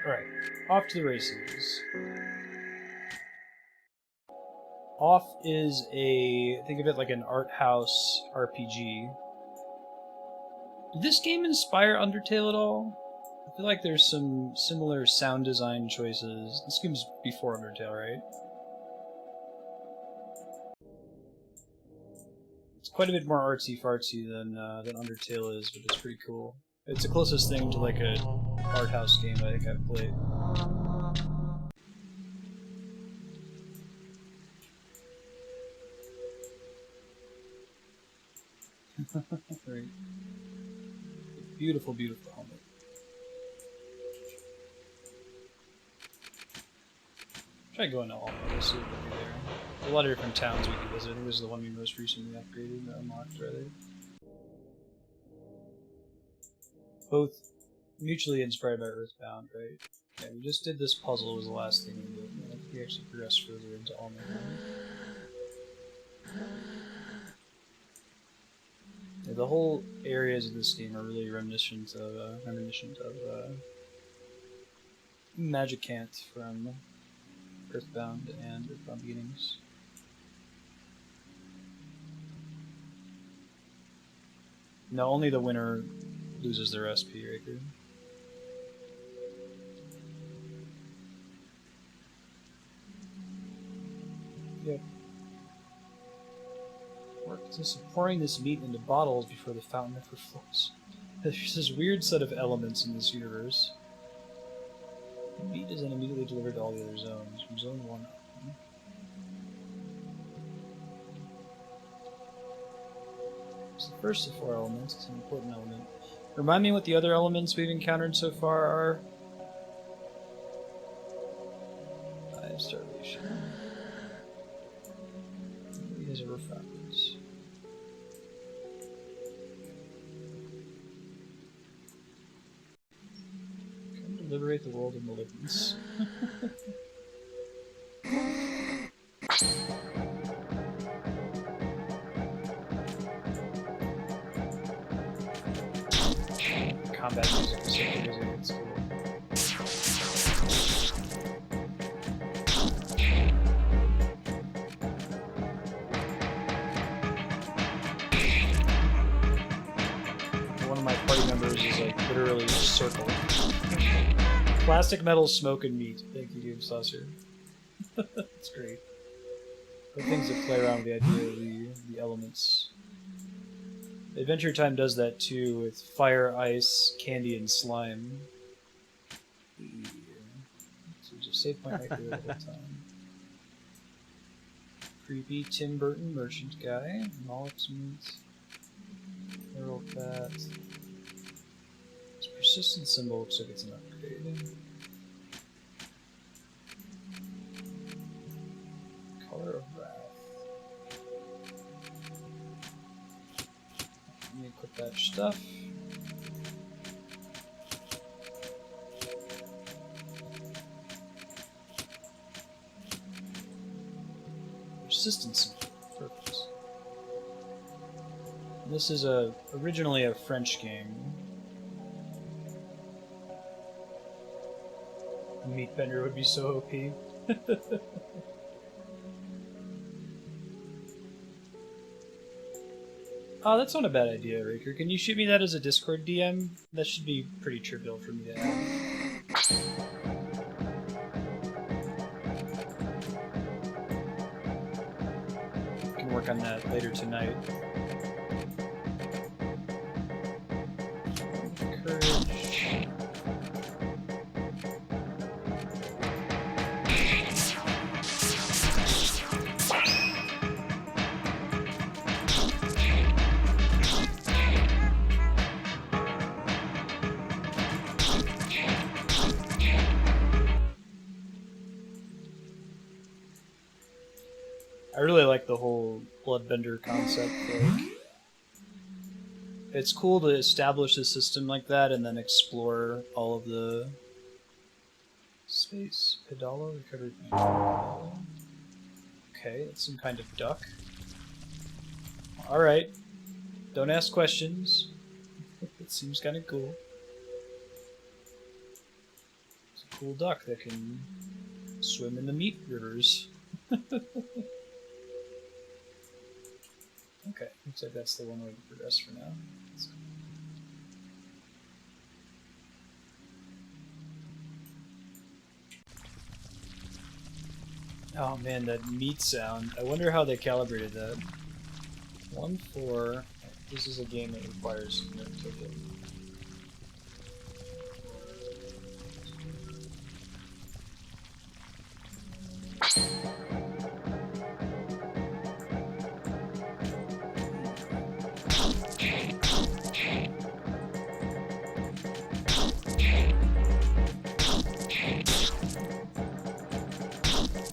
Alright, off to the races. Off is think of it like an art house RPG. Did this game inspire Undertale at all? I feel like there's some similar sound design choices. This game's before Undertale, right? It's quite a bit more artsy-fartsy than Undertale is, but it's pretty cool. It's the closest thing to like a art house game I think I've played. Right. Beautiful, beautiful helmet. Try going to Alma, we'll see what we do there. There's a lot of different towns we can visit. I think this is the one we most recently upgraded, or unlocked, rather. Both mutually inspired by Earthbound, right? Yeah, we just did this puzzle, was the last thing we did. I think we actually progressed further into Alma. Yeah, the whole areas of this game are really reminiscent of Magicant from Earthbound and Earthbound Beginnings. No, only the winner loses their SP record. Yep. Work consists of pouring this meat into bottles before the fountain overflows. There's this weird set of elements in this universe. The meat is then immediately delivered to all the other zones, from Zone 1 up. It's the first of 4 elements. It's an important element. Remind me what the other elements we've encountered so far are. I have starvation. These are refractors. Come to liberate the world of malignance. Combat music is so crazy, it's cool. One of my party members is like literally just circled. Plastic, metal, smoke, and meat. Thank you, Game Saucer. That's great. Good things that play around with the idea of the elements. Adventure Time does that too, with fire, ice, candy, and slime. So there's a save point right there the whole time. Creepy Tim Burton merchant guy. Mollusk meat. Feral fat. This persistent symbol looks like it's an upgrade. Color of Wrath. Let me equip that stuff. Persistence. Perfect. This is originally a French game. Meatbender would be so OP. Oh, that's not a bad idea, Raker. Can you shoot me that as a Discord DM? That should be pretty trivial for me to have. I can work on that later tonight. Courage. I really like the whole Bloodbender concept. Like, it's cool to establish a system like that and then explore all of the space. Pedalo recovered. Okay, that's some kind of duck. Alright. Don't ask questions. It seems kind of cool. cool duck that can swim in the meat rivers. Okay, looks like that's the one way to progress for now. Oh man, that meat sound. I wonder how they calibrated that. 1-4. This is a game that requires no ticket.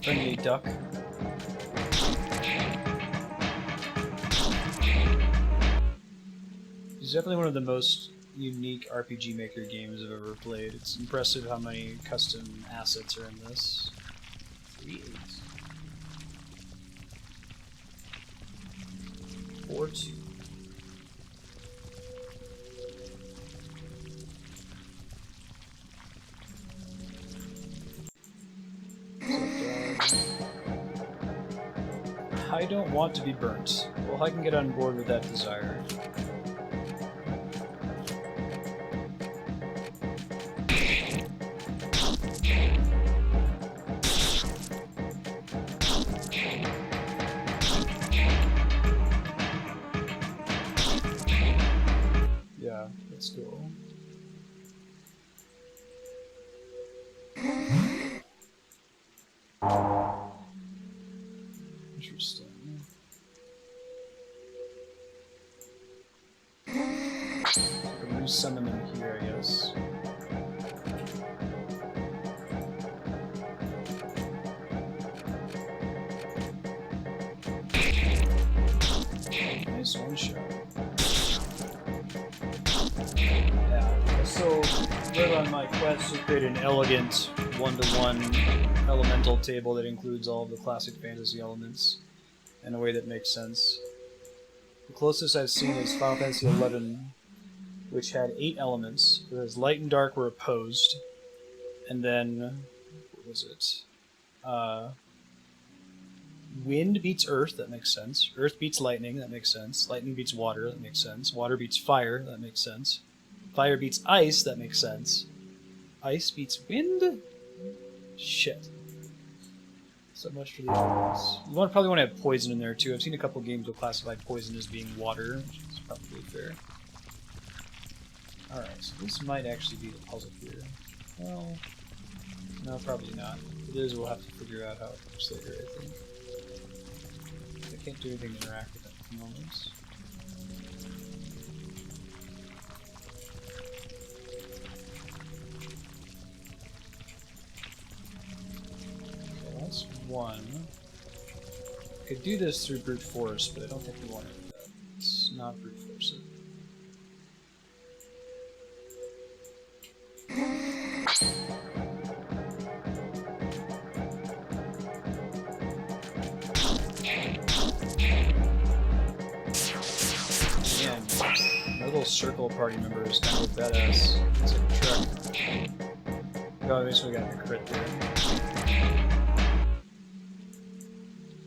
Friendly duck. It's definitely one of the most unique RPG Maker games I've ever played. It's impressive how many custom assets are in this. 3-8. 4-2. I don't want to be burnt. Well, I can get on board with that desire. Yeah, that's cool. Interesting. I can resummon them here, I guess. Nice one shot. Yeah, so right on my quest to create an elegant one-to-one elemental table that includes all of the classic fantasy elements in a way that makes sense. The closest I've seen is Final Fantasy XI, which had 8 elements, whereas light and dark were opposed, and then, what was it? Wind beats earth, that makes sense. Earth beats lightning, that makes sense. Lightning beats water, that makes sense. Water beats fire, that makes sense. Fire beats ice, that makes sense. Ice beats wind? Shit. So much for the elements. You probably want to have poison in there too. I've seen a couple games that classify poison as being water, which is probably fair. Alright, so this might actually be the puzzle here. Well, no, probably not. If it is, we'll have to figure out how it works later, I think. I can't do anything to interact with it at the moment. Okay, that's one. I could do this through brute force, but I don't think we want to do that. It's not brute force it. Circle party member is kind of a badass. It's like a truck. Oh, I basically got a crit there.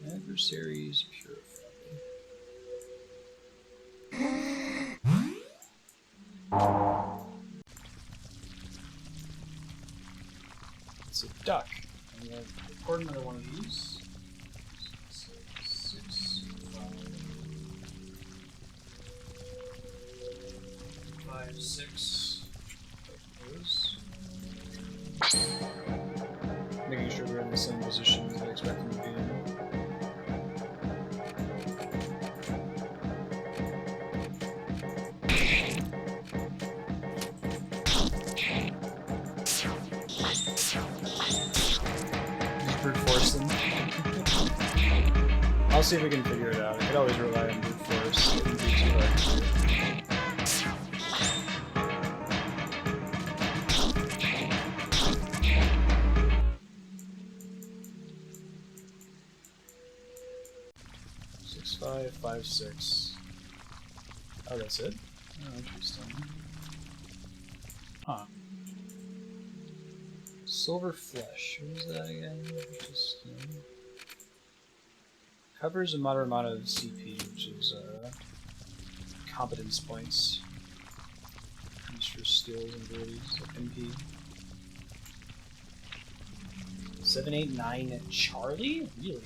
Adversaries purified. It's a duck. I'm going to record another one of these. 5, 6. Those. Making sure they're in the same position as I expect them to be in. Just brute force them. I'll see if we can figure it out. I could always rely on brute force. It wouldn't be too hard to do. 5, 5, 6. Oh, that's it? Oh, interesting. Huh. Silver flesh. What is that again? Just covers a moderate amount of CP, which is competence points. Used for skills and abilities like MP. 789 Charlie? Really?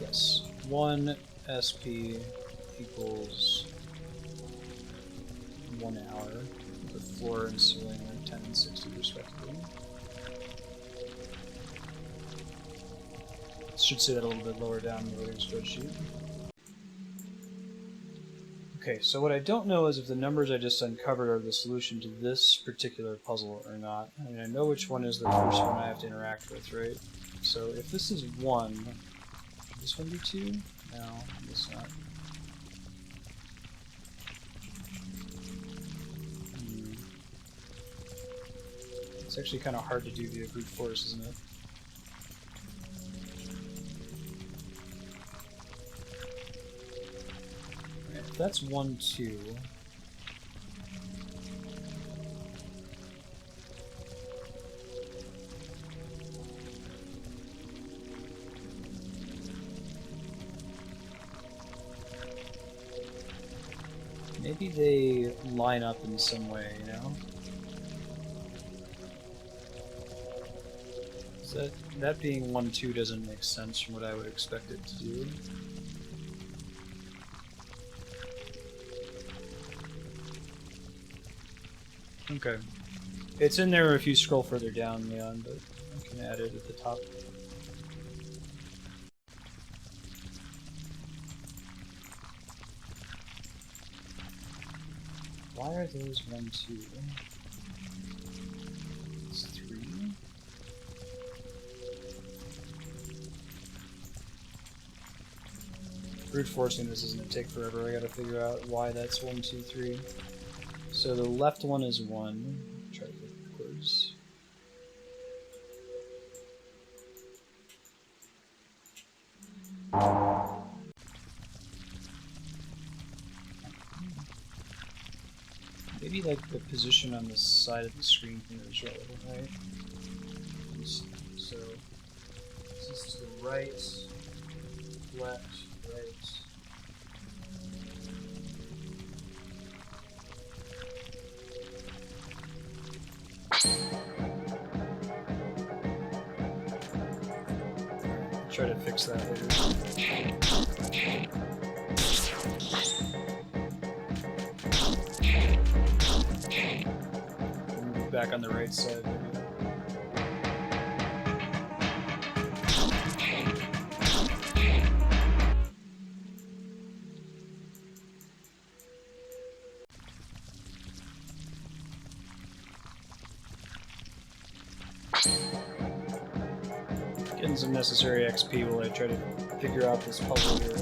Yes. 1 SP equals 1 hour. The floor and ceiling are 10 and 60 respectively. Should say that a little bit lower down in the loading spreadsheet. Okay, so what I don't know is if the numbers I just uncovered are the solution to this particular puzzle or not. I mean, I know which one is the first one I have to interact with, right? So if this is 1, should this one be 2? No, I guess not. It's actually kind of hard to do via brute force, isn't it? Right, if that's 1, 2. Maybe they line up in some way, you know? That being 1, 2 doesn't make sense from what I would expect it to do. Okay. It's in there if you scroll further down, Leon, but I can add it at the top. Why are those 1, 2? It's 3? Brute forcing this is going to take forever. I gotta figure out why that's 1, 2, 3. So the left one is 1. Try to get backwards. Maybe like the position on the side of the screen here is relevant, right? So this is to the right, left, right. I'll try to fix that later. Move back on the right side. Maybe. Getting some necessary XP while I try to figure out this puzzle here.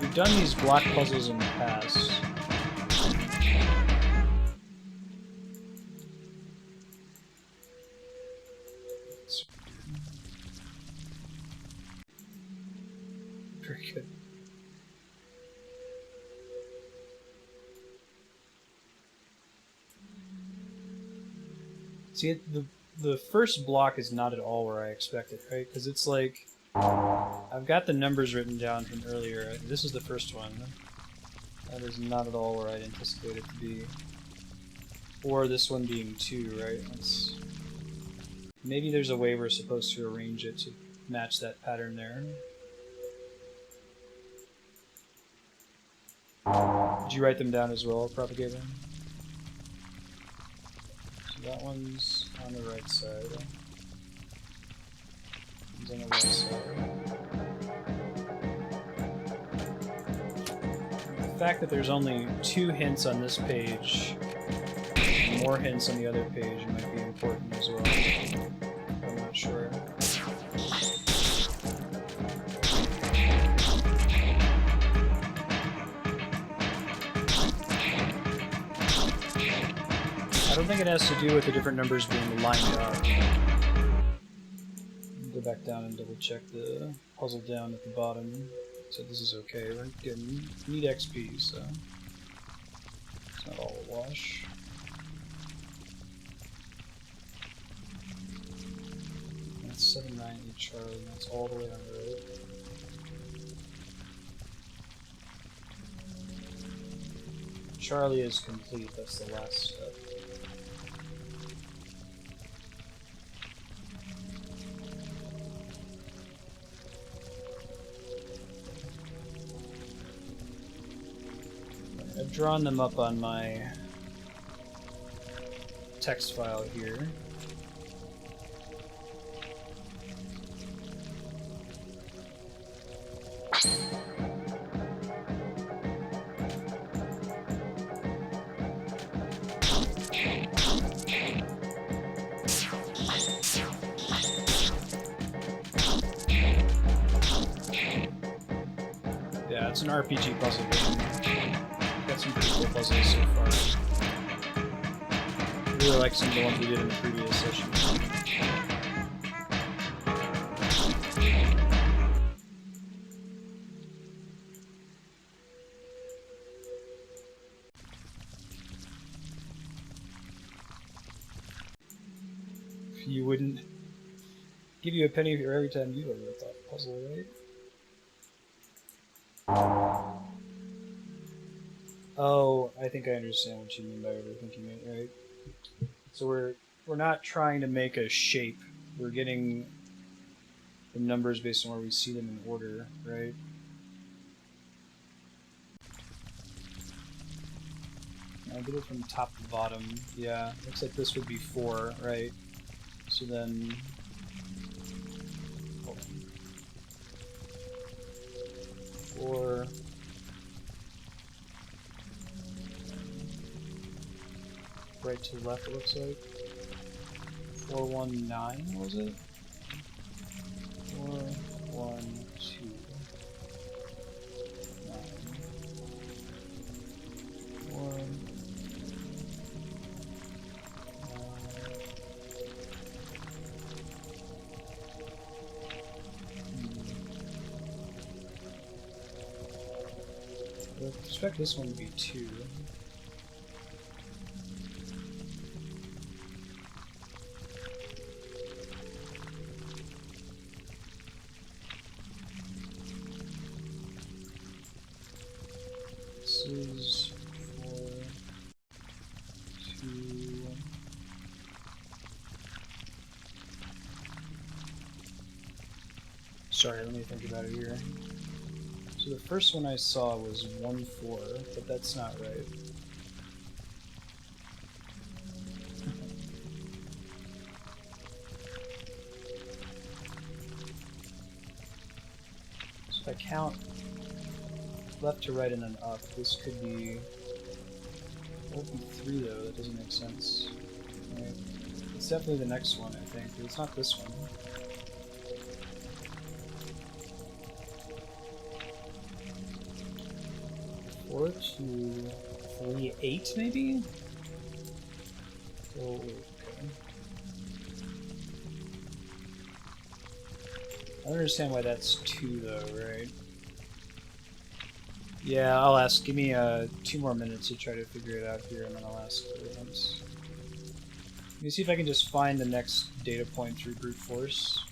We've done these block puzzles in the past. Very good. See, the first block is not at all where I expected, right? Because it's like, I've got the numbers written down from earlier. This is the first one. That is not at all where I'd anticipate it to be. Or this one being 2, right? Maybe there's a way we're supposed to arrange it to match that pattern there. Did you write them down as well, Propagator? So that one's on the right side. One's on the left side. The fact that there's only 2 hints on this page, and more hints on the other page might be important as well. I'm not sure. something it has to do with the different numbers being lined up. Go back down and double check the puzzle down at the bottom. So this is okay. We're getting neat XP, so it's not all a wash. That's 798 Charlie, and that's all the way on the right. Charlie is complete, that's the last step. I've drawn them up on my text file here. Yeah, it's an RPG puzzle game. Got some pretty cool puzzles so far. I really like some of the ones we did in the previous session. You wouldn't give you a penny for every time you ever thought puzzle, right? Oh, I think I understand what you mean by overthinking it, right? So we're not trying to make a shape. We're getting the numbers based on where we see them in order, right? I did it from top to bottom. Yeah, looks like this would be 4, right? So then, hold on. 4. Right to left, it looks like. 419, was it? 412. 9. 1. I expect this one to be 2. This is 4, 2. Sorry, let me think about it here. So the first one I saw was 1, 4, but that's not right. So if I count left to right and then up, this could be... That would be 3 though, that doesn't make sense. Right. It's definitely the next one, I think, but it's not this one. Four, 2, 3, 8 maybe? Oh, okay. I don't understand why that's 2 though, right? Yeah, I'll ask. Give me 2 more minutes to try to figure it out here, and then I'll ask for it once. Let me see if I can just find the next data point through brute force.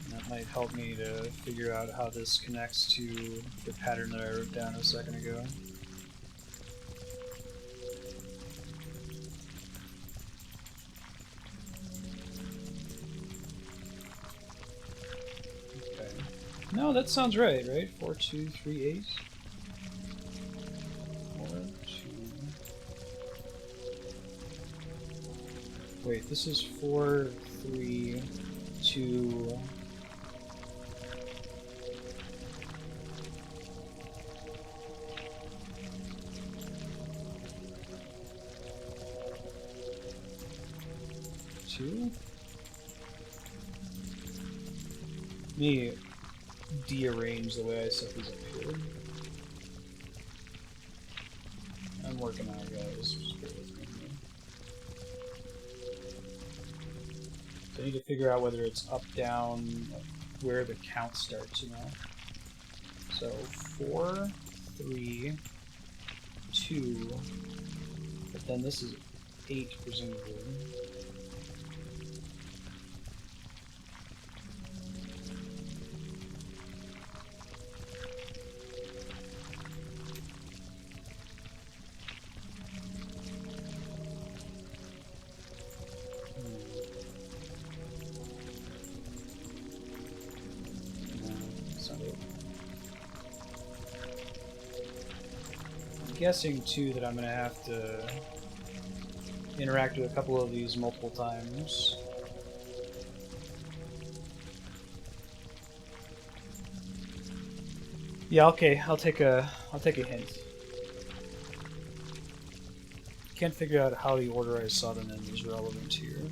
And that might help me to figure out how this connects to the pattern that I wrote down a second ago. Okay. No, that sounds right, right? 4, 2, 3, 8. 4, 2. Wait, this is 4, 3, 2. Let me dearrange the way I set these up here. I'm working on it, guys. Just bear with me here. So I need to figure out whether it's up, down, like where the count starts, you know? So 4, 3, 2, but then this is 8, presumably. Guessing too that I'm gonna have to interact with a couple of these multiple times. Yeah, okay, I'll take a hint. Can't figure out how the order I saw them in is relevant here.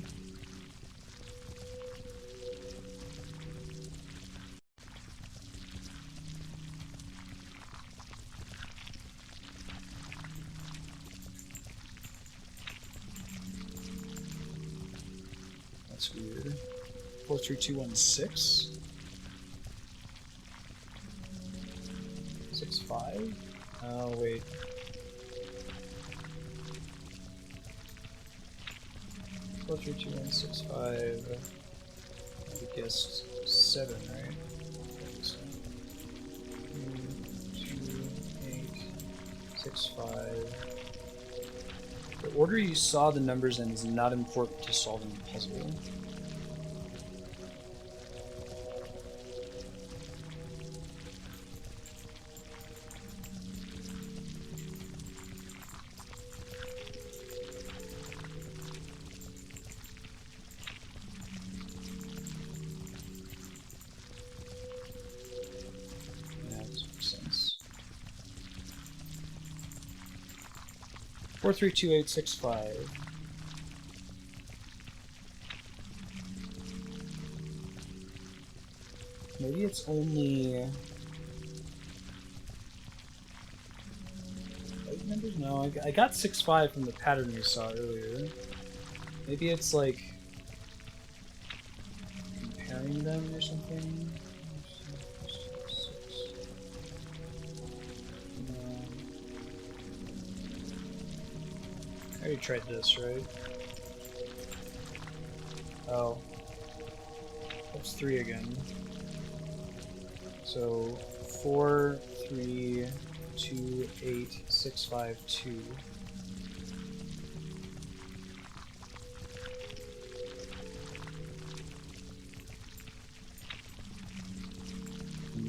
That's weird. 4, 3, 2, 1, 6. 6, 5. Oh wait. Four, 3, 2, 1, 6, 5. I guessed 7, right? 2, 8, 6, 5. The order you saw the numbers in is not important to solving the puzzle. Yeah, this makes sense. 4, 3, 2, 8, 6, 5. Maybe it's only 8 numbers? No, I got 6, 5 from the pattern we saw earlier. Maybe it's like comparing them or something. I already tried this, right? Oh. That's 3 again. So 4, 3, 2, 8, 6, 5, 2.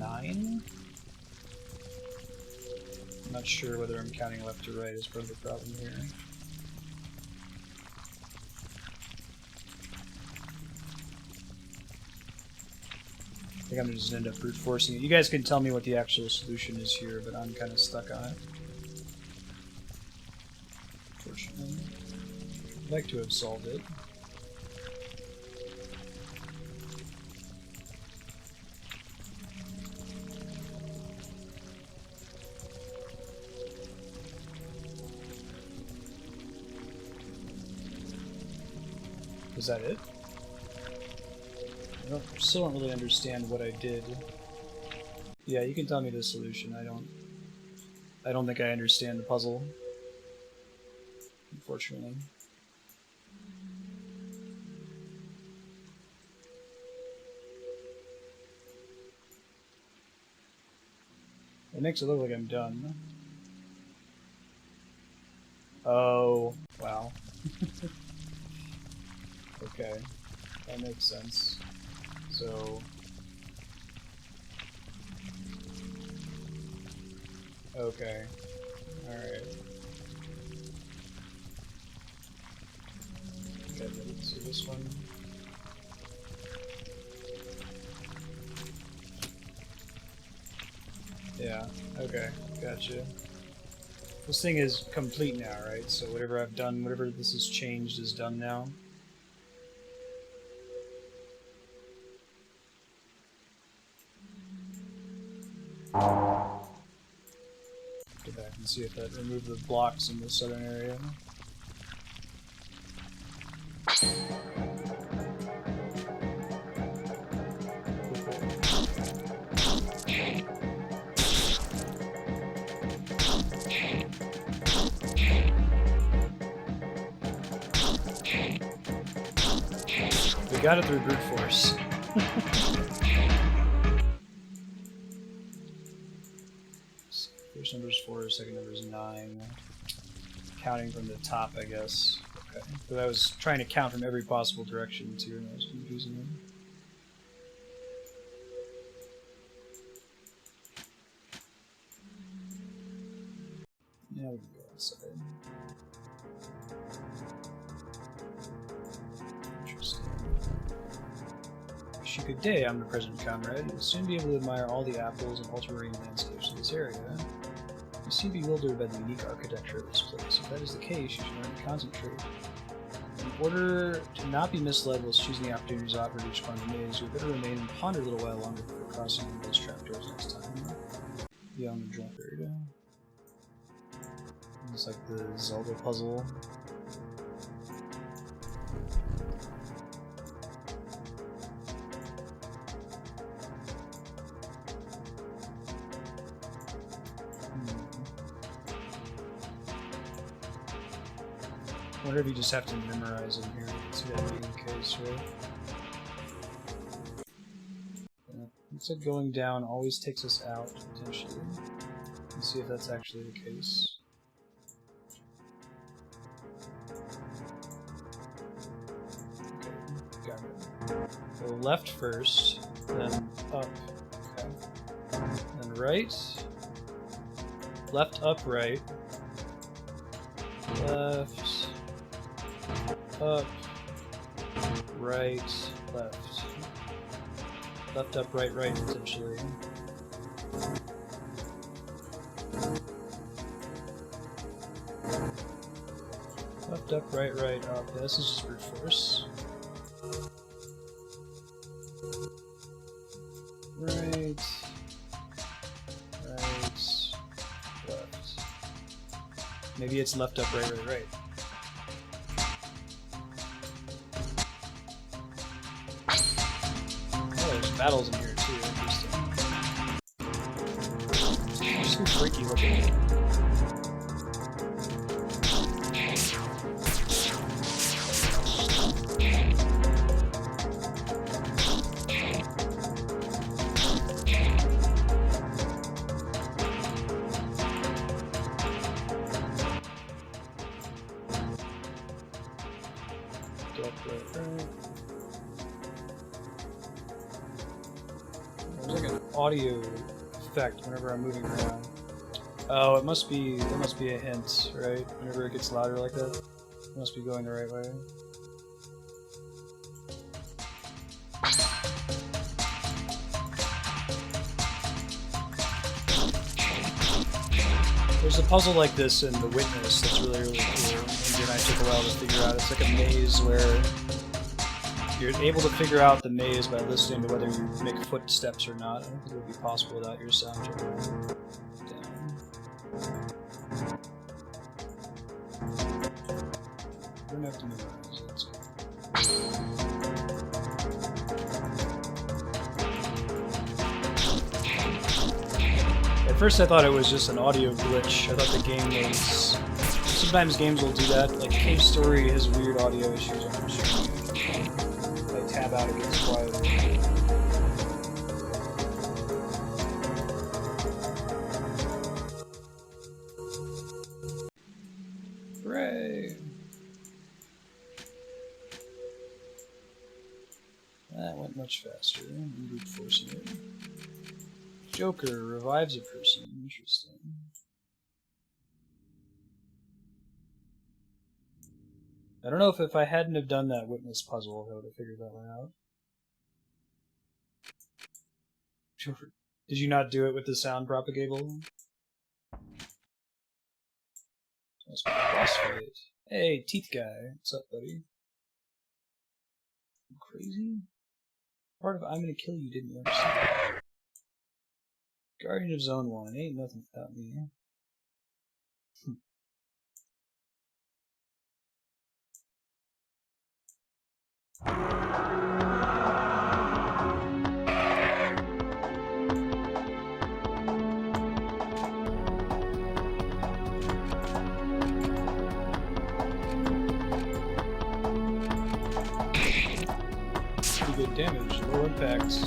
I'm not sure whether I'm counting left or right is part of the problem here. I think I'm just gonna end up brute forcing it. You guys can tell me what the actual solution is here, but I'm kind of stuck on it. Unfortunately. I'd like to have solved it. Was that it? I still don't really understand what I did. Yeah, you can tell me the solution. I don't think I understand the puzzle. Unfortunately. It makes it look like I'm done. Oh, wow. Okay, that makes sense. So... Okay, alright. Okay, let's do this one. Yeah, okay, gotcha. This thing is complete now, right? So whatever I've done, whatever this has changed is done now. Go back and see if that removed the blocks in the southern area. We got it through brute force. First number is 4, second number is 9. Counting from the top, I guess. Okay. But I was trying to count from every possible direction too, and I was confusing them. Now we can go outside. Interesting. Wish you good day, omnipresent comrade. You will soon be able to admire all the apples and ultramarine landscapes of this area. You seem bewildered by the unique architecture of this place. If that is the case, you should learn to concentrate. In order to not be misled whilst choosing the opportunities offered each corner of the maze, you had better remain and ponder a little while longer before crossing one of those trapdoors next time. Young drunkard. It's like the Zelda puzzle. I wonder if you just have to memorize in here to that being the case, right? Yeah. Looks like going down always takes us out, potentially. Let's see if that's actually the case. Okay, got it. So left first, then up. Okay. Then right. Left, up, right. Left. Up, right, left. Left, up, right, right, potentially. Left, up, right, right, up. Yeah, this is just brute force. Right, right, left. Maybe it's left, up, right, right, right. Battles in here too, interesting. Just so freaky looking. There's like an audio effect whenever I'm moving around. Oh, it must be a hint, right? Whenever it gets louder like that, it must be going the right way. There's a puzzle like this in The Witness that's really, really cool. And I took a while to figure out. It's like a maze where you're able to figure out the maze by listening to whether you make footsteps or not. I don't think it would be possible without your soundtrack. We're gonna have to memorize it. At first I thought it was just an audio glitch. I thought the game was... Sometimes games will do that. Like Cave Story has weird audio issues on the screen. I tab out, it gets quiet. Hooray! That went much faster. I'm brute forcing it. Joker revives a person. Interesting. I don't know if I hadn't have done that witness puzzle, I would have figured that one out. Did you not do it with the sound propagable? Must be a boss fight. Hey, teeth guy. What's up, buddy? You crazy? Part of I'm gonna kill you didn't understand. Guardian of Zone 1. Ain't nothing without me. good damage, low impacts.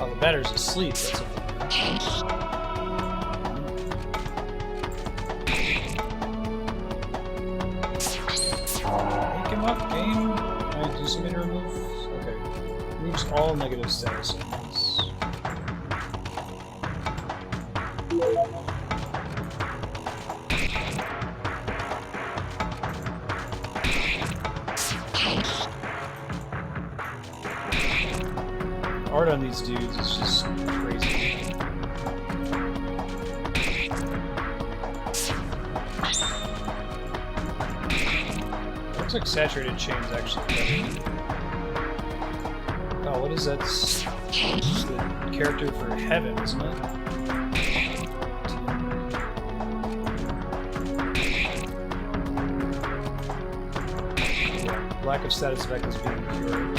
Oh, the batter's asleep. That's a game. I do something to remove. Okay. Removes all negative status elements. Art on these dudes is just crazy. Looks like saturated chains actually. Oh, what is that? It's the character for heaven, isn't it? Lack of status effect is being cured.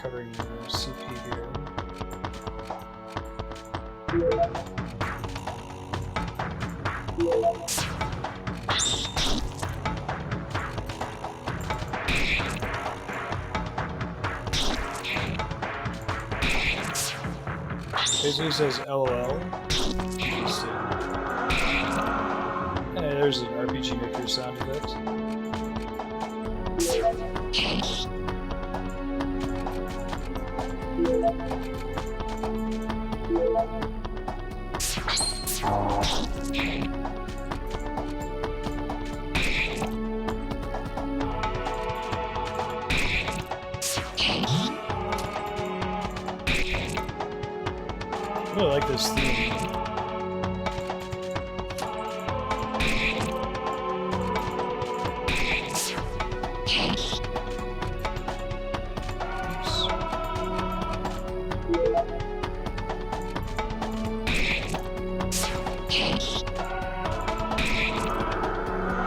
Covering your CP here. Basically says LOL. Hey, there's an RPG Maker sound effect. I really like this theme.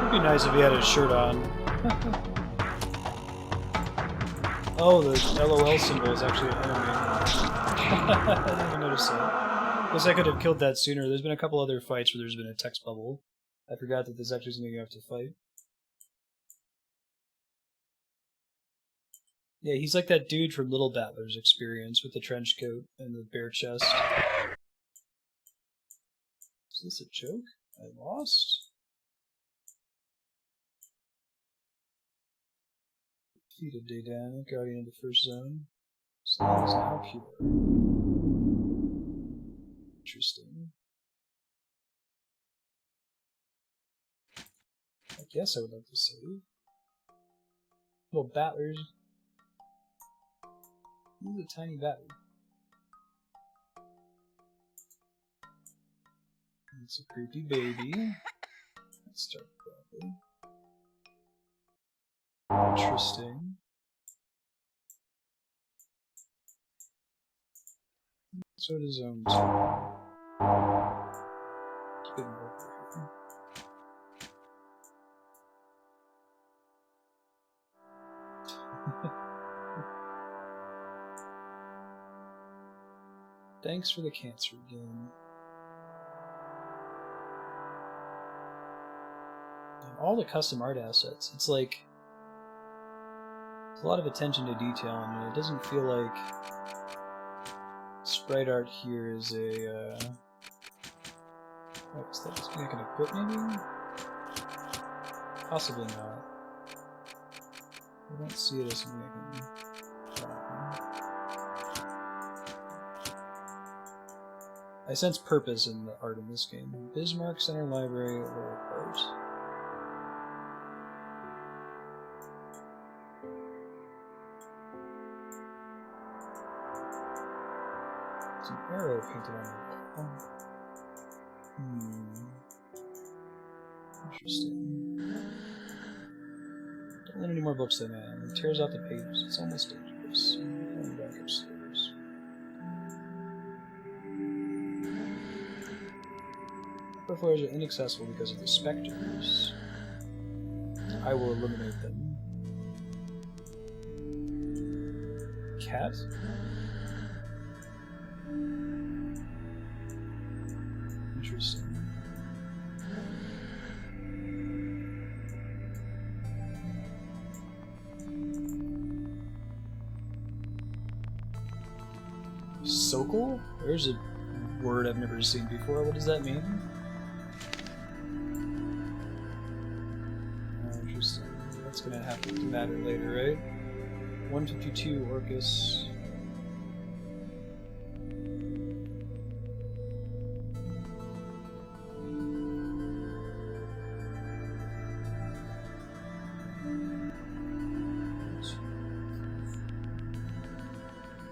It'd be nice if he had his shirt on. Oh, the LOL symbol is actually an enemy. I didn't even notice that. Guess I could have killed that sooner. There's been a couple other fights where there's been a text bubble. I forgot that there's actually something you have to fight. Yeah, he's like that dude from Little Battler's Experience with the trench coat and the bare chest. Is this a joke? I lost? Defeated Dedan, Guardian of the First Zone. So that is now pure. Interesting. I guess I would like to save. Little battlers. This is a tiny battler. It's a creepy baby. Let's start properly. Interesting. So does Zone 2. Keep it over here. Thanks for the cancer game. And all the custom art assets. It's like there's a lot of attention to detail in it. It doesn't feel like sprite art here is a what is that? Something I can equip maybe? Possibly not. I don't see it as something I can I sense purpose in the art in this game. Bismarck Center Library, lower part. There's an arrow painted on the wall. Interesting. Don't let any more books than that. He tears out the pages. It's almost dangerous. Going back upstairs. Upper floors are inaccessible because of the specters. I will eliminate them. Cat? Interesting. Sokol? There's a word I've never seen before. What does that mean? Interesting. That's gonna have to matter later, right? 152 Orcus.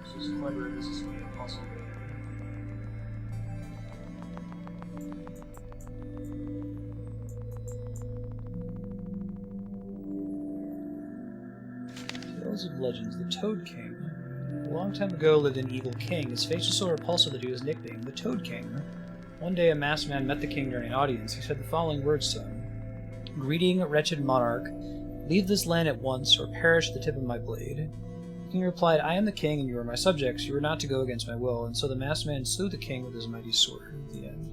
This is clever. This is going to be possible. Tales of Legends. The Toad King. A long time ago lived an evil king. His face was so repulsive that he was nicknamed the Toad King. One day a masked man met the king during an audience. He said the following words to him. Greeting, wretched monarch. Leave this land at once, or perish at the tip of my blade. The king replied, I am the king, and you are my subjects. You are not to go against my will. And so the masked man slew the king with his mighty sword. At the end.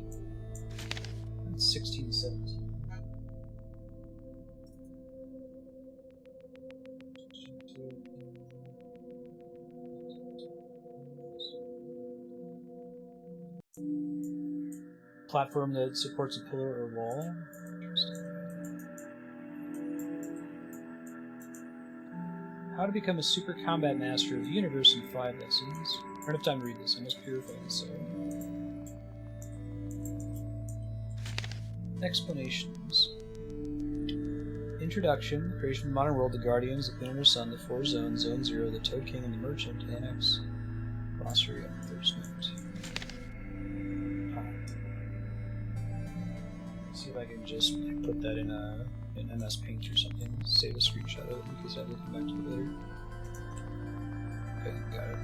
That's 1617. Platform that supports a pillar or wall. Interesting. How to become a super combat master of the universe in 5 lessons. I don't have time to read this. I must purify the soul. Explanations. Introduction. Creation of the modern world. The Guardians, the Planet Sun, the 4 zones, Zone 0, the Toad King, and the Merchant. Annex. Glossary of Thirst Note. See if I can just put that in MS Paint or something. Save a screenshot of it in case I have to come back to it later. Okay, got it.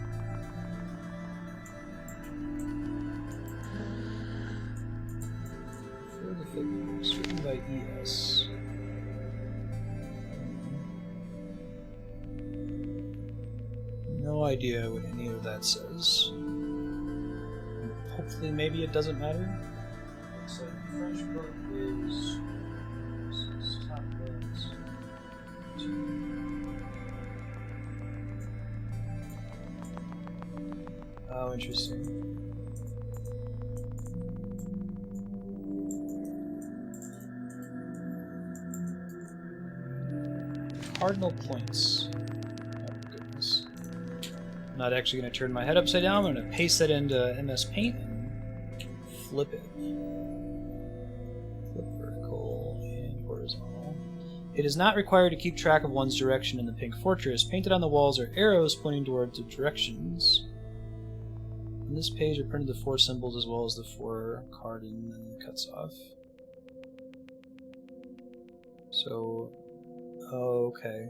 For the figures, written by ES. No idea what any of that says. Hopefully, maybe it doesn't matter. So the French book is top words. Oh, interesting. Cardinal points. Oh, goodness. I'm not actually going to turn my head upside down. I'm going to paste that into MS Paint and flip it. Flip vertical and horizontal. It is not required to keep track of one's direction in the Pink Fortress. Painted on the walls are arrows pointing towards the directions. On this page are printed the 4 symbols as well as the 4 cardin and the cuts off. So, okay.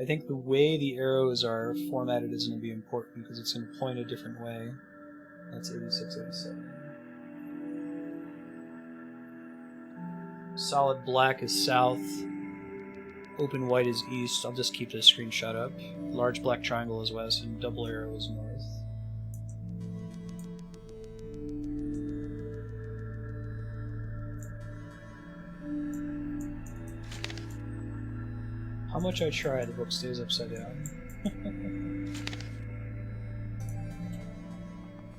I think the way the arrows are formatted is going to be important because it's going to point a different way. That's 8687. Solid black is south. Open white is east. I'll just keep this screenshot up. Large black triangle is west, and double arrow is north. How much I try, the book stays upside down.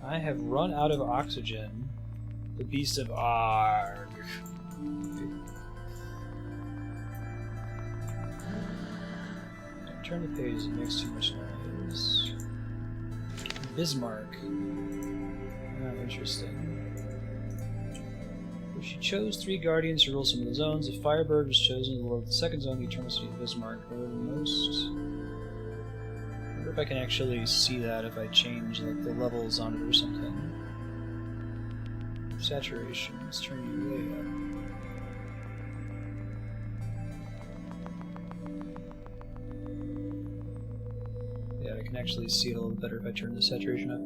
I have run out of oxygen. The beast of Arg. Don't turn the page, it makes too much noise. is Bismarck. Oh, interesting. She chose 3 guardians to rule some of the zones. If Firebird was chosen to lord of the second zone, the Eternal City of Bismarck. They were the most. I wonder if I can actually see that if I change like the levels on it or something. Saturation. Let's turn you way up. Yeah, I can actually see it a little better if I turn the saturation up.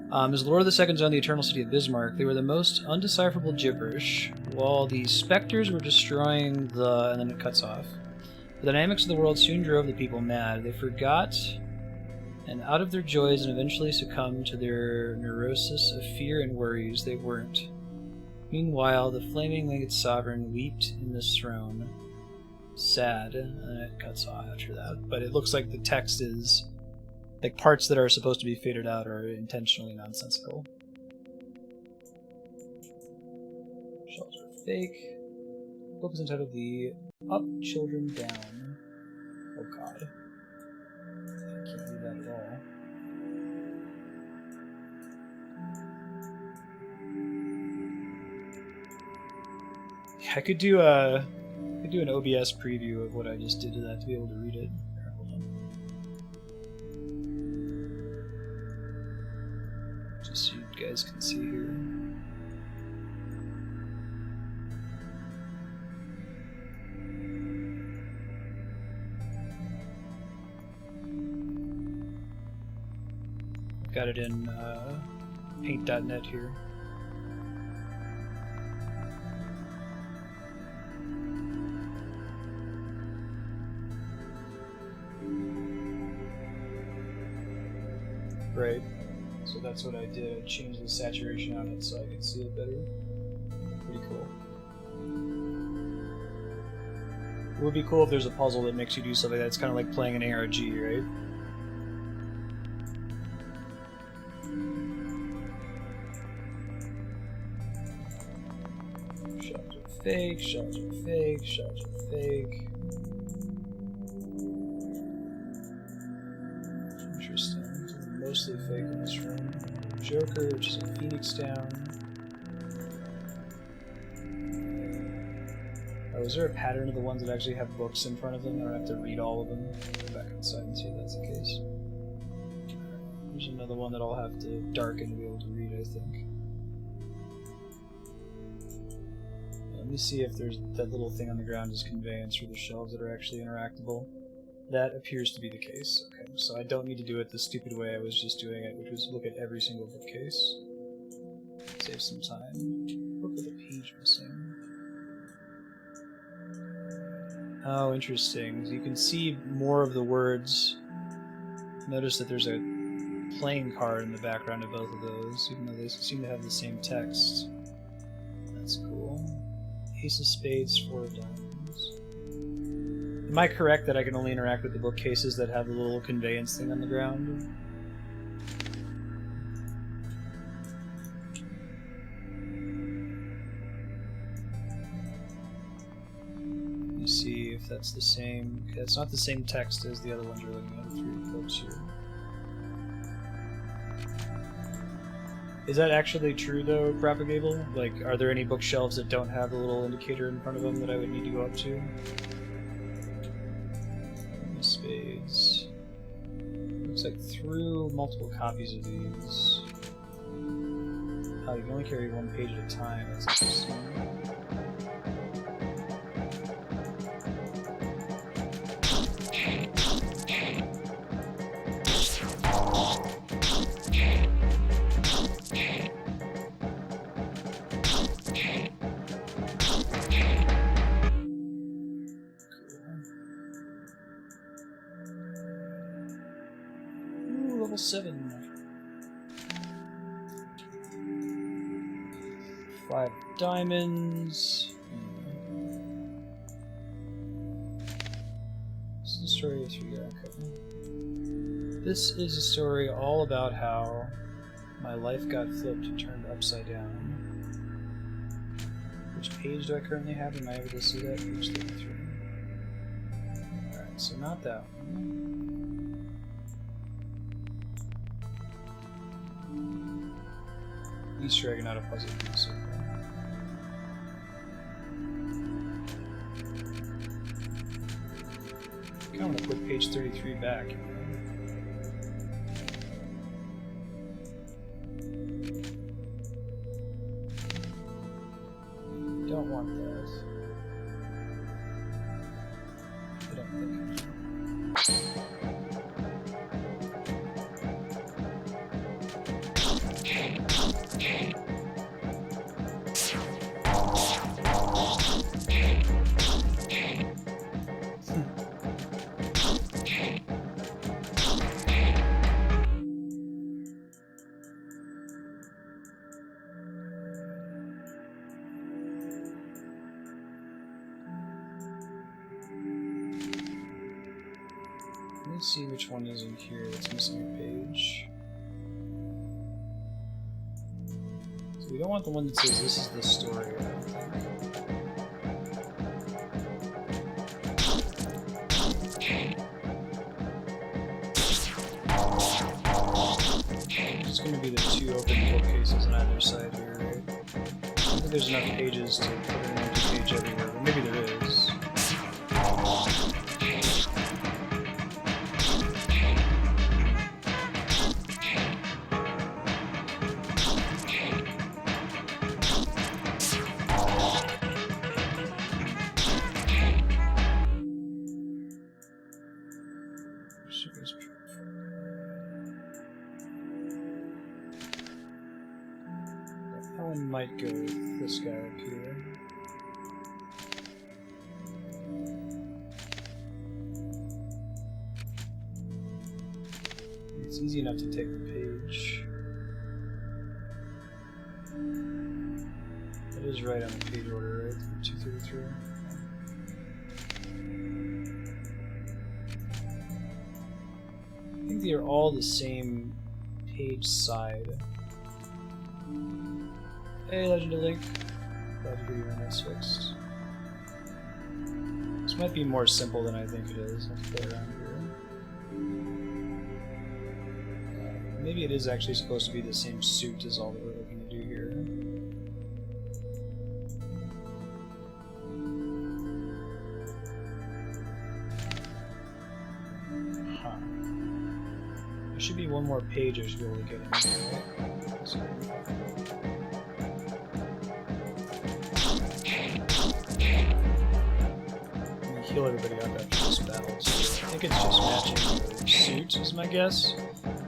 As Lord of the Second Zone, the Eternal City of Bismarck, they were the most undecipherable gibberish, while the specters were destroying the... and then it cuts off. The dynamics of the world soon drove the people mad. They forgot, and out of their joys and eventually succumbed to their neurosis of fear and worries, they weren't. Meanwhile, the flaming winged sovereign wept in this throne. Sad, and then it cuts off after that. But it looks like the text is... like, parts that are supposed to be faded out are intentionally nonsensical. Shells are fake. The book is entitled The Up Children Down. Oh god. I can't read that at all. Yeah, I could do an OBS preview of what I just did to that to be able to read it. So you guys can see here. I've got it in paint.net here. Right. So that's what I did. I changed the saturation on it so I could see it better. Pretty cool. It would be cool if there's a puzzle that makes you do something that's kind of like playing an ARG, right? Shells are fake, shells are fake, shells are fake. Interesting. Mostly fake in this room. Joker, which is a Phoenix down. Oh, is there a pattern of the ones that actually have books in front of them? I don't have to read all of them. Go back inside and see if that's the case. There's another one that I'll have to darken to be able to read, I think. Let me see if there's that little thing on the ground is conveyance for the shelves that are actually interactable. That appears to be the case. Okay, so I don't need to do it the stupid way I was just doing it, which was look at every single bookcase. Save some time. Book with a page missing. Oh, interesting. So you can see more of the words. Notice that there's a playing card in the background of both of those, even though they seem to have the same text. That's cool. Ace of Spades, 4 of Diamonds. Am I correct that I can only interact with the bookcases that have the little conveyance thing on the ground? Let me see if that's the same. Okay, it's not the same text as the other ones you're looking at. 3 books here. Is that actually true though, Propagable? Like, are there any bookshelves that don't have the little indicator in front of them that I would need to go up to? Spades. Looks like through multiple copies of these. Oh, you can only carry 1 page at a time. That's interesting. Level 7. 5 diamonds. This is the story of 3 okay. This is a story all about how my life got flipped and turned upside down. Which page do I currently have? Am I able to see that? Page 33. Alright, so not that one. Easter egg, not a puzzle piece. I want to put page 33 back. Don't want that. I don't think. Let's see which one is in here that's missing a page. So we don't want the one that says this is the story, I don't think. It's going to be the two open bookcases on either side here, right? I don't think there's enough pages to put an empty page everywhere, but maybe there is. That one might go with this guy up here. It's easy enough to take the page. That is right on the page order, right? 233. I think they are all the same page side. Hey, Legend of Link. Glad to hear your internet's fixed. This might be more simple than I think it is. Let's play around here. Maybe it is actually supposed to be the same suit as all that we're looking to do here. Huh. There should be one more page I should be able to get in here, right? So, heal everybody up after this battle, so I think it's just matching their suit, is my guess.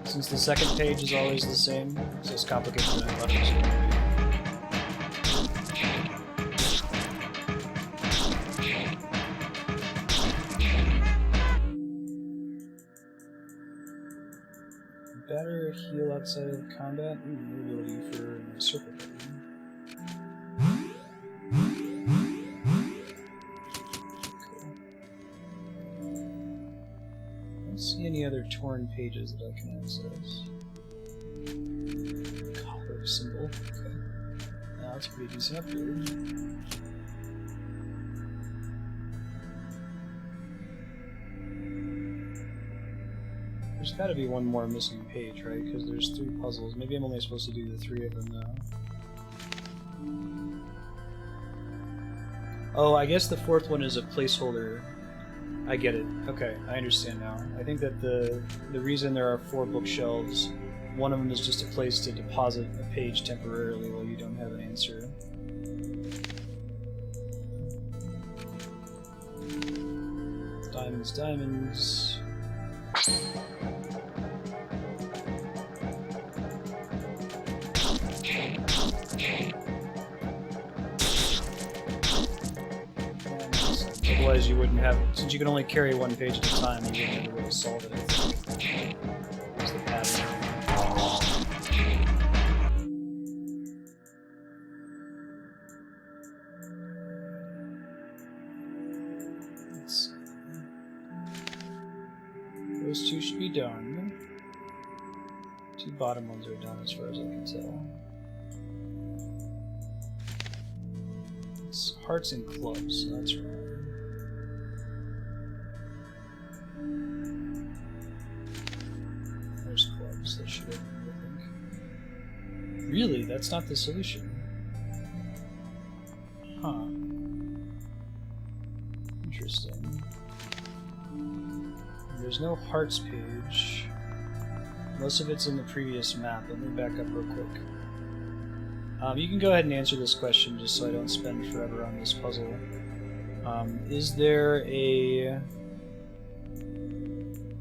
Since the second page is always the same, it's as complicated than I thought it was going to be. Better heal outside of combat? Maybe ability for circle button. See any other torn pages that I can access? Color symbol. Okay. Now that's a pretty decent upgrade. There's got to be one more missing page, right? Because there's 3 puzzles. Maybe I'm only supposed to do the 3 of them now. Oh, I guess the 4th one is a placeholder. I get it. Okay, I understand now. I think that the reason there are 4 bookshelves, one of them is just a place to deposit a page temporarily while you don't have an answer. Diamonds, diamonds. Otherwise you wouldn't have, since you can only carry 1 page at a time, you wouldn't have a way to solve it, I think. That's the pattern. Let's see. Those 2 should be done. 2 bottom ones are done as far as I can tell. It's hearts and clubs, so that's right. There's clubs that should open, I think. Really? That's not the solution. Huh. Interesting. There's no hearts page. Most of it's in the previous map. Let me back up real quick. You can go ahead and answer this question just so I don't spend forever on this puzzle. Is there a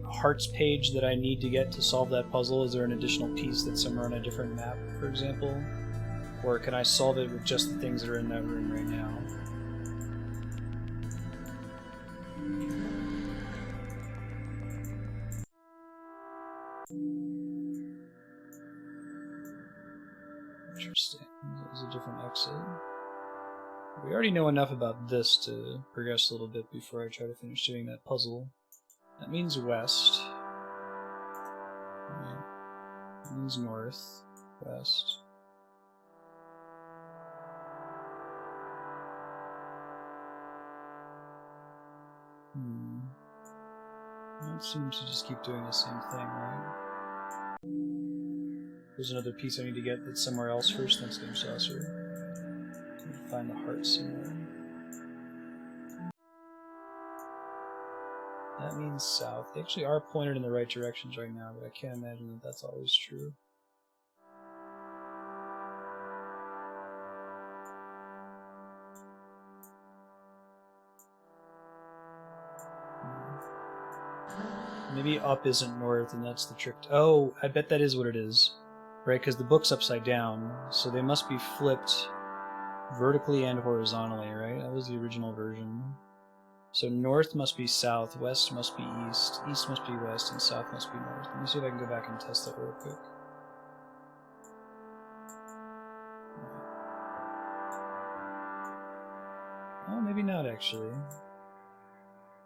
hearts page that I need to get to solve that puzzle? Is there an additional piece that's somewhere on a different map, for example? Or can I solve it with just the things that are in that room right now? Interesting. There's a different exit. We already know enough about this to progress a little bit before I try to finish doing that puzzle. That means west. Right. That means north, west. That seems to just keep doing the same thing, right? There's another piece I need to get that's somewhere else first. Thanks, Game Saucer. Find the heart somewhere. That means south. They actually are pointed in the right directions right now, but I can't imagine that that's always true. Maybe up isn't north, and that's the trick. Oh, I bet that is what it is. Right, because the book's upside down, so they must be flipped vertically and horizontally, right? That was the original version. So north must be south, west must be east, east must be west, and south must be north. Let me see if I can go back and test that real quick. Oh, maybe not, actually.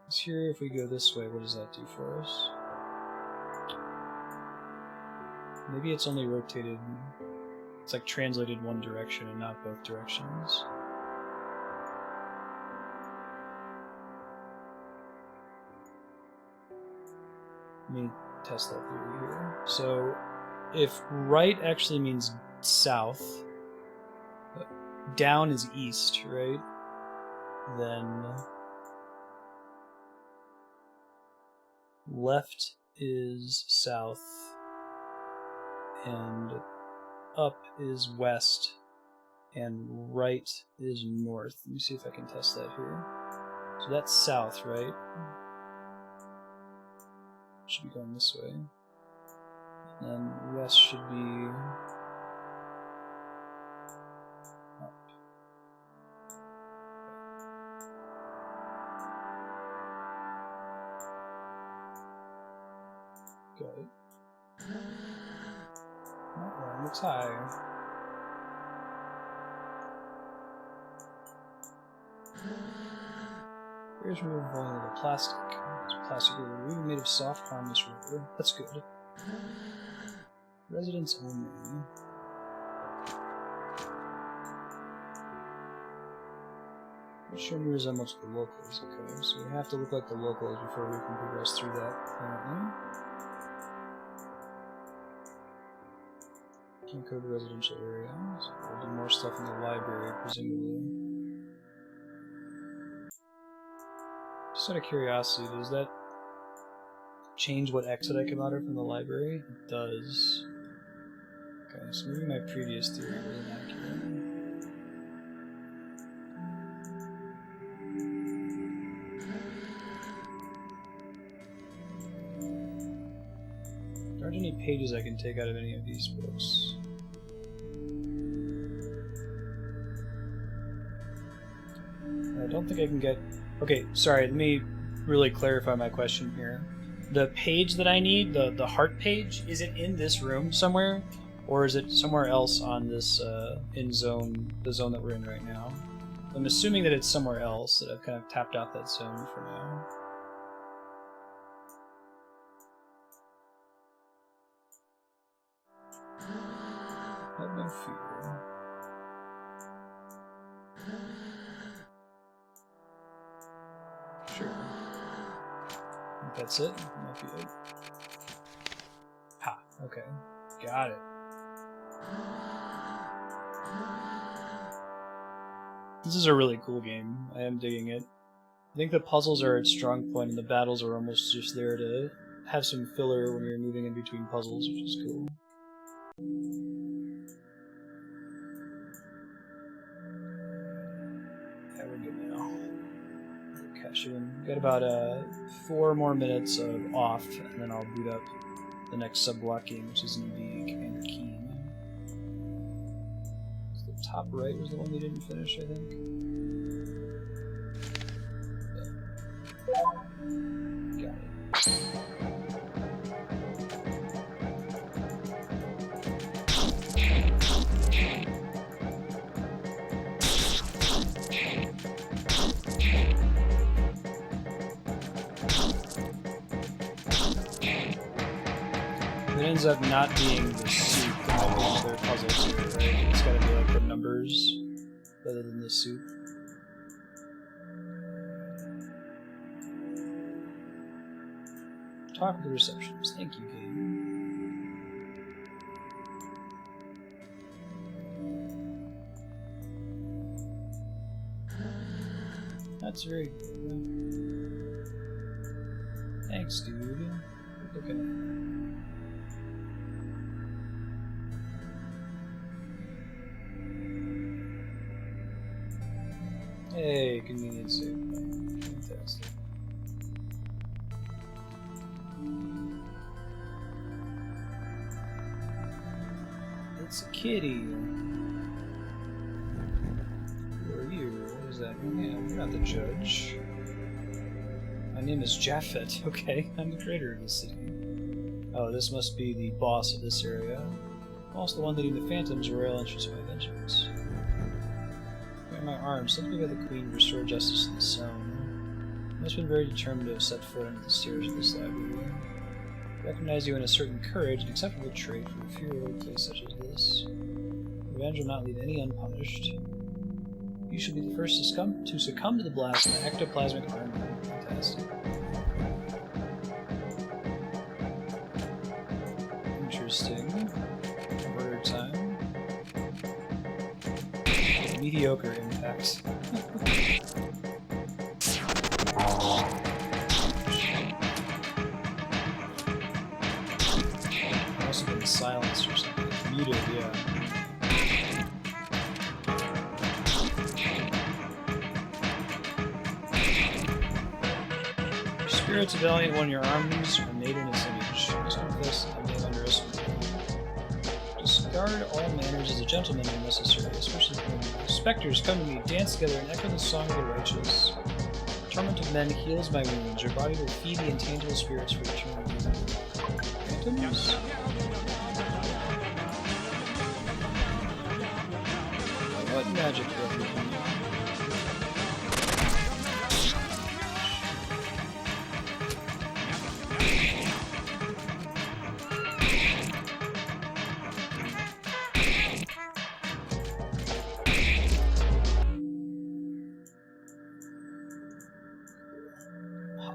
Let's hear if we go this way, what does that do for us? Maybe it's only rotated... It's like translated one direction and not both directions. Let me test that theory here. So, if right actually means south, down is east, right? Then left is south, and up is west, and right is north. Let me see if I can test that here. So that's south, right? Should be going this way. And then west should be up. Got it. Oh, it looks high. Here's removing volume of the plastic. It's plastic removal made of soft, harmless rubber. That's good. Residents only. Showing you resemblance to the locals. Okay, so we have to look like the locals before we can progress through that, apparently. Can't go to residential areas. We'll do more stuff in the library, presumably. Just out of curiosity, does that change what exit I come out of from the library? It does. Okay, so maybe my previous theory wasn't accurate. There aren't any pages I can take out of any of these books. I don't think I can get... Okay, sorry, let me really clarify my question here. The page that I need, the heart page, is it in this room somewhere? Or is it somewhere else on this, the zone that we're in right now? I'm assuming that it's somewhere else, that I've kind of tapped out that zone for now. Have no fear. Sure. I think that's it. Might be it. Ha, okay. Got it. This is a really cool game. I am digging it. I think the puzzles are its strong point, and the battles are almost just there to have some filler when you're moving in between puzzles, which is cool. Yeah, we're good now. We'll cash it in. We've got about 4 more minutes of off, and then I'll boot up the next sub-block game, which is going to be Commander Keen. So the top right was the one we didn't finish, I think. Got it. It ends up not being the soup that their puzzles here, right? It's gotta be like the numbers rather than the soup. Talk with the receptionist. Thank you, game. That's very good. Thanks, dude. Okay. Hey, convenience save. Fantastic. It's a kitty. Who are you? What is that? Oh, yeah, you're not the judge. My name is Japhet. Okay, I'm the creator of this city. Oh, this must be the boss of this area. I'm also the one leading the phantoms or royal interest by vengeance. By my arm, sent me by the queen to restore justice in the zone. I must have been very determined to have set foot into the stairs of this library. I recognize you in a certain courage, an acceptable trait for a feared place such as this. Revenge will not leave any unpunished. You should be the first to succumb to the blast of my ectoplasmic armor. Fantastic. Interesting. Murder time. Mediocre impact. Must have been silenced or something. Muted, yeah. Spirits valiant one, your arms are made in his image. This I may underestimate. Discard all manners as a gentleman when necessary, especially when specters come to me, dance together, and echo the song of the righteous. Torment of men heals my wounds. Your body will feed the intangible spirits for eternity. Phantoms? What magic will you do?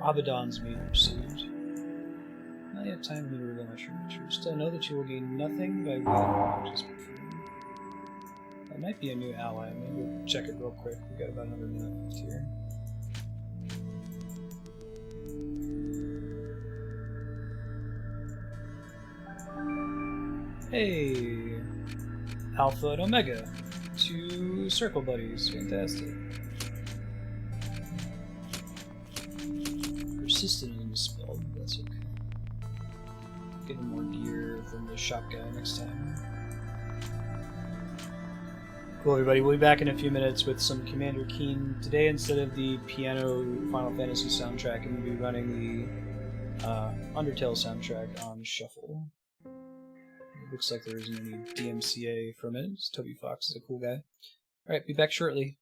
Abaddon's meat received. Now you have time to reveal my true nature. Still know that you will gain nothing by winning your matches performed. That might be a new ally. Maybe we'll check it real quick. We've got about another minute left here. Hey! Alpha and Omega. 2 circle buddies. Fantastic. Persistent and misspelled, that's okay. Getting more gear from the shop guy next time. Cool, everybody. We'll be back in a few minutes with some Commander Keen. Today, instead of the piano Final Fantasy soundtrack, I'm going to be running the Undertale soundtrack on shuffle. It looks like there isn't any DMCA from it. Toby Fox is a cool guy. Alright, be back shortly.